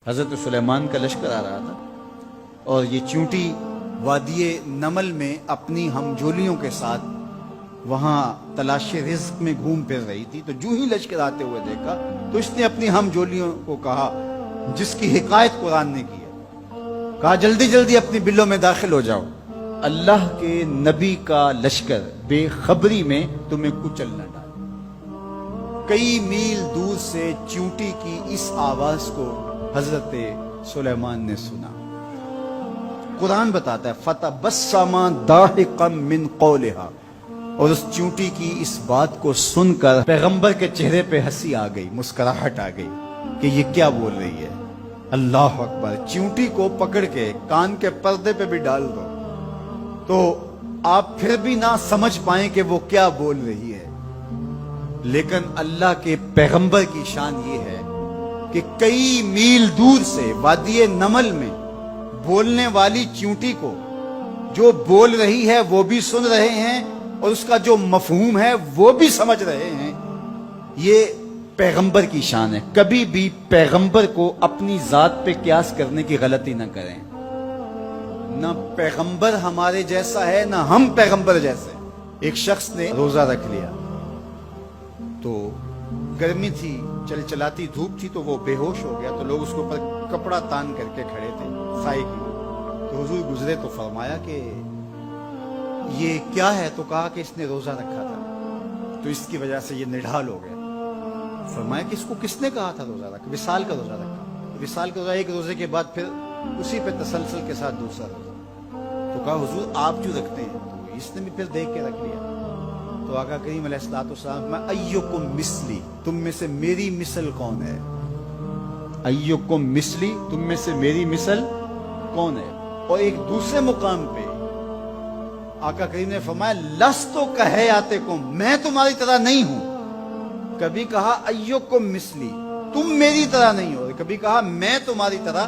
حضرت سلیمان کا لشکر آ رہا تھا اور یہ چونٹی وادی نمل میں اپنی ہمجولیوں کے ساتھ وہاں تلاش رزق میں گھوم پھر رہی تھی. تو جو ہی لشکر آتے ہوئے دیکھا تو اس نے اپنی ہمجولیوں کو کہا، جس کی حکایت قرآن نے کی ہے، کہا جلدی جلدی اپنی بلوں میں داخل ہو جاؤ، اللہ کے نبی کا لشکر بے خبری میں تمہیں کچل نہ ڈالے. کئی میل دور سے چونٹی کی اس آواز کو حضرت سلیمان نے سنا. قرآن بتاتا ہے فَتَبَسَّمَ ضَاحِكًا مِّن قَوْلِهَا، اور اس چونٹی کی اس بات کو سن کر پیغمبر کے چہرے پہ ہنسی آ گئی، مسکراہٹ آ گئی کہ یہ کیا بول رہی ہے. اللہ اکبر. چونٹی کو پکڑ کے کان کے پردے پہ بھی ڈال دو تو آپ پھر بھی نہ سمجھ پائیں کہ وہ کیا بول رہی ہے. لیکن اللہ کے پیغمبر کی شان یہ ہے کہ کئی میل دور سے وادی نمل میں بولنے والی چونٹی کو جو بول رہی ہے وہ بھی سن رہے ہیں اور اس کا جو مفہوم ہے وہ بھی سمجھ رہے ہیں. یہ پیغمبر کی شان ہے. کبھی بھی پیغمبر کو اپنی ذات پہ قیاس کرنے کی غلطی نہ کریں. نہ پیغمبر ہمارے جیسا ہے نہ ہم پیغمبر جیسے. ایک شخص نے روزہ رکھ لیا تو گرمی تھی، چلاتی دھوپ تھی، تو وہ بے ہوش ہو گیا. تو لوگ اس کے اوپر کپڑا تان کر کے کھڑے تھے سائے کی. تو حضور گزرے تو فرمایا کہ یہ کیا ہے؟ تو کہا کہ اس نے روزہ رکھا تھا تو اس کی وجہ سے یہ نڈھال ہو گیا. فرمایا کہ اس کو کس نے کہا تھا روزہ رکھا؟ وصال کا روزہ رکھا. وصال کا روزہ ایک روزے کے بعد پھر اسی پہ تسلسل کے ساتھ دوسرا روزہ. تو کہا حضور آپ جو رکھتے ہیں. تو اس نے بھی پھر دیکھ کے رکھ لیا. تو آقا کریم علیہ السلام میں ایکم مثلی، تم میں سے میری مثل کون ہے؟ ایکم مثلی، تم میں سے میری مثل کون ہے؟ اور ایک دوسرے مقام پہ آقا کریم نے فرمایا لستو کہیاتکم، میں تمہاری طرح نہیں ہوں. کبھی کہا ایکم مثلی، تم میری طرح نہیں ہو، کبھی کہا میں تمہاری طرح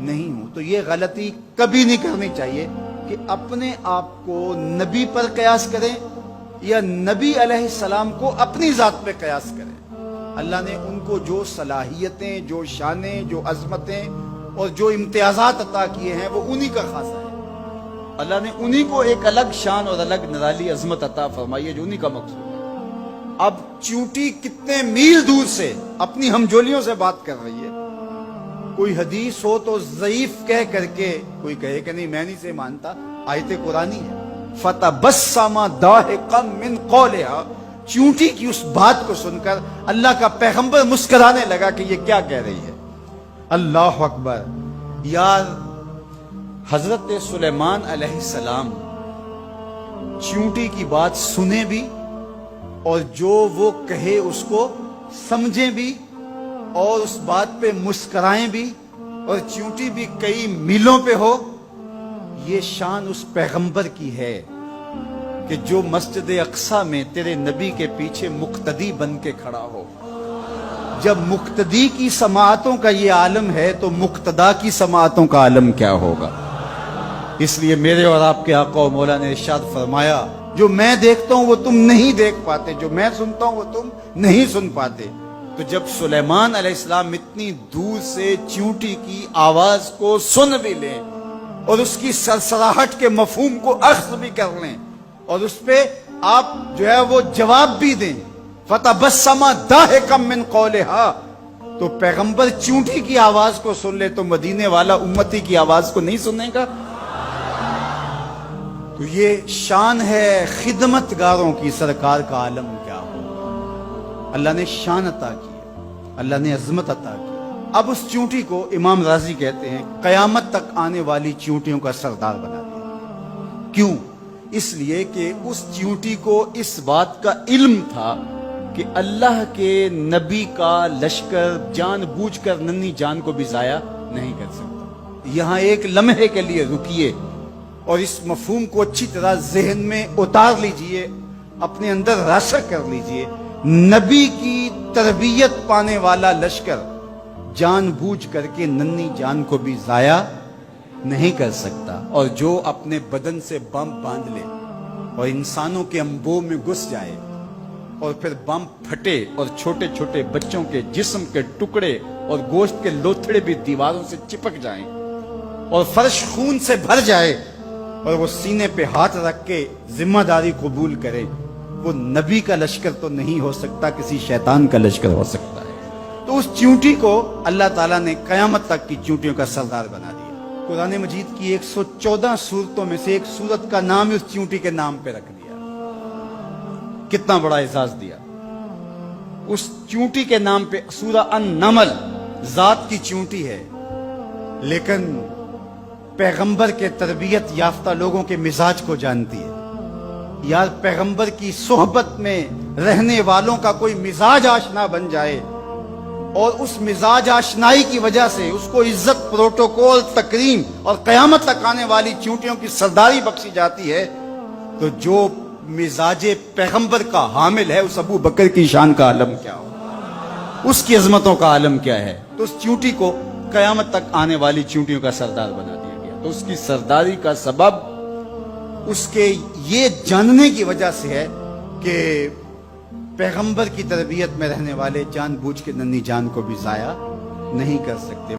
نہیں ہوں. تو یہ غلطی کبھی نہیں کرنی چاہیے کہ اپنے آپ کو نبی پر قیاس کریں یا نبی علیہ السلام کو اپنی ذات پہ قیاس کریں. اللہ نے ان کو جو صلاحیتیں، جو شانیں، جو عظمتیں اور جو امتیازات عطا کیے ہیں وہ انہی کا خاصہ ہے. اللہ نے انہی کو ایک الگ شان اور الگ نرالی عظمت عطا فرمائی ہے جو انہی کا مقصود ہے. اب چونٹی کتنے میل دور سے اپنی ہمجولیوں سے بات کر رہی ہے. کوئی حدیث ہو تو ضعیف کہہ کر کے کوئی کہے کہ نہیں میں نہیں سے مانتا، آیت قرآنی ہے. فَتَبَسَّمَ ضَاحِكًا مِّن قَوْلِهَا، چونٹی کی اس بات کو سن کر اللہ کا پیغمبر مسکرانے لگا کہ یہ کیا کہہ رہی ہے. اللہ اکبر. یار حضرت سلیمان علیہ السلام چونٹی کی بات سنیں بھی اور جو وہ کہے اس کو سمجھیں بھی اور اس بات پہ مسکرائیں بھی اور چونٹی بھی کئی میلوں پہ ہو. یہ شان اس پیغمبر کی ہے کہ جو مسجد اقصی میں تیرے نبی کے پیچھے مقتدی بن کے کھڑا ہو. جب مقتدی کی سماعتوں کا یہ عالم ہے تو مقتدا کی سماعتوں کا عالم کیا ہوگا. اس لیے میرے اور آپ کے آقا و مولا نے ارشاد فرمایا جو میں دیکھتا ہوں وہ تم نہیں دیکھ پاتے، جو میں سنتا ہوں وہ تم نہیں سن پاتے. تو جب سلیمان علیہ السلام اتنی دور سے چونٹی کی آواز کو سن بھی لیں اور اس کی سرسراہٹ کے مفہوم کو اخذ بھی کر لیں اور اس پہ آپ جو ہے وہ جواب بھی دیں، فَتَبَسَّمَ ضَاحِكًا مِّن قَوْلِهَا، تو پیغمبر چونٹی کی آواز کو سن لے تو مدینے والا امتی کی آواز کو نہیں سننے گا. تو یہ شان ہے خدمتگاروں کی. سرکار کا عالم کیا ہو. اللہ نے شان عطا کی، اللہ نے عظمت عطا کی. اب اس چونٹی کو امام راضی کہتے ہیں قیامت تک آنے والی چونٹیوں کا سردار بنا دیا. کیوں؟ اس لیے کہ اس چونٹی کو اس بات کا علم تھا کہ اللہ کے نبی کا لشکر جان بوجھ کر ننھی جان کو بھی ضائع نہیں کر سکتا. یہاں ایک لمحے کے لیے رکیے اور اس مفہوم کو اچھی طرح ذہن میں اتار لیجئے، اپنے اندر راسخ کر لیجئے. نبی کی تربیت پانے والا لشکر جان بوجھ کر کے ننھی جان کو بھی ضائع نہیں کر سکتا. اور جو اپنے بدن سے بم باندھ لے اور انسانوں کے انبوہ میں گھس جائے اور پھر بم پھٹے اور چھوٹے چھوٹے بچوں کے جسم کے ٹکڑے اور گوشت کے لوتھڑے بھی دیواروں سے چپک جائیں اور فرش خون سے بھر جائے اور وہ سینے پہ ہاتھ رکھ کے ذمہ داری قبول کرے، وہ نبی کا لشکر تو نہیں ہو سکتا، کسی شیطان کا لشکر ہو سکتا ہے۔ تو اس چیونٹی کو اللہ تعالیٰ نے قیامت تک کی چیونٹیوں کا سردار بنا دیا۔ قرآن مجید کی 114 سورتوں میں سے ایک سورت کا نام اس چیونٹی کے نام پہ رکھ دیا۔ کتنا بڑا اعزاز دیا۔ اس چیونٹی کے نام پہ سورہ النمل ذات کی چیونٹی ہے، لیکن پیغمبر کے تربیت یافتہ لوگوں کے مزاج کو جانتی ہے۔ یار پیغمبر کی صحبت میں رہنے والوں کا کوئی مزاج آشنا بن جائے اور اس مزاج آشنائی کی وجہ سے اس کو عزت، پروٹوکول، تکریم اور قیامت تک آنے والی چیونٹیوں کی سرداری بخشی جاتی ہے، تو جو مزاج پیغمبر کا حامل ہے اس ابو بکر کی شان کا عالم کیا ہو، اس کی عظمتوں کا عالم کیا ہے۔ تو اس چیونٹی کو قیامت تک آنے والی چیونٹیوں کا سردار بنا دیا گیا۔ تو اس کی سرداری کا سبب اس کے یہ جاننے کی وجہ سے ہے کہ پیغمبر کی تربیت میں رہنے والے جان بوجھ کے ننھی جان کو بھی ضائع نہیں کر سکتے۔